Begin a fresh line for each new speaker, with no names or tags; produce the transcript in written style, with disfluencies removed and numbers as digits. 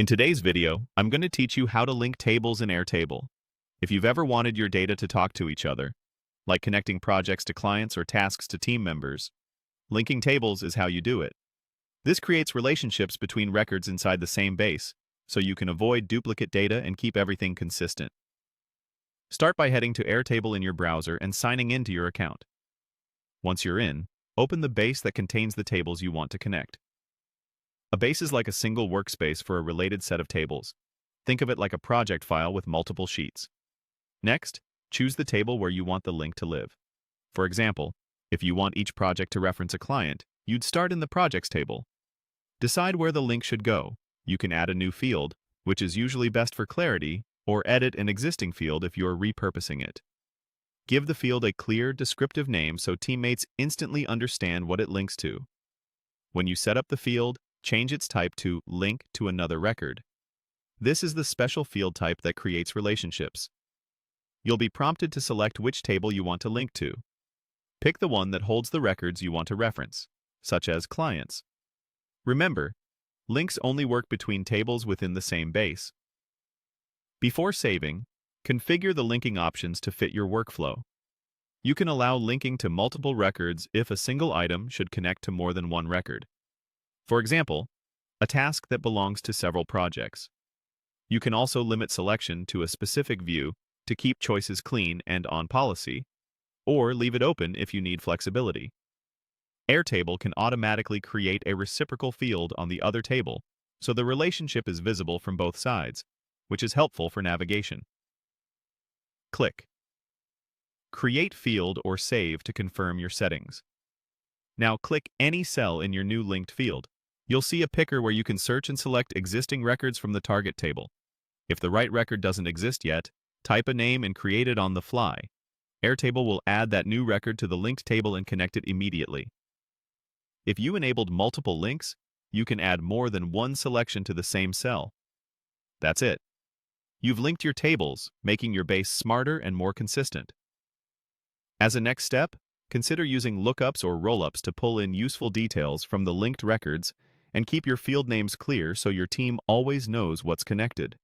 In today's video, I'm going to teach you how to link tables in Airtable. If you've ever wanted your data to talk to each other, like connecting projects to clients or tasks to team members, linking tables is how you do it. This creates relationships between records inside the same base, so you can avoid duplicate data and keep everything consistent. Start by heading to Airtable in your browser and signing into your account. Once you're in, open the base that contains the tables you want to connect. A base is like a single workspace for a related set of tables. Think of it like a project file with multiple sheets. Next, choose the table where you want the link to live. For example, if you want each project to reference a client, you'd start in the Projects table. Decide where the link should go. You can add a new field, which is usually best for clarity, or edit an existing field if you're repurposing it. Give the field a clear, descriptive name so teammates instantly understand what it links to. When you set up the field, change its type to Link to another record. This is the special field type that creates relationships. You'll be prompted to select which table you want to link to. Pick the one that holds the records you want to reference, such as clients. Remember, links only work between tables within the same base. Before saving, configure the linking options to fit your workflow. You can allow linking to multiple records if a single item should connect to more than one record. For example, a task that belongs to several projects. You can also limit selection to a specific view to keep choices clean and on policy, or leave it open if you need flexibility. Airtable can automatically create a reciprocal field on the other table, so the relationship is visible from both sides, which is helpful for navigation. Click Create Field or Save to confirm your settings. Now click any cell in your new linked field. You'll see a picker where you can search and select existing records from the target table. If the right record doesn't exist yet, type a name and create it on the fly. Airtable will add that new record to the linked table and connect it immediately. If you enabled multiple links, you can add more than one selection to the same cell. That's it. You've linked your tables, making your base smarter and more consistent. As a next step, consider using lookups or rollups to pull in useful details from the linked records and keep your field names clear so your team always knows what's connected.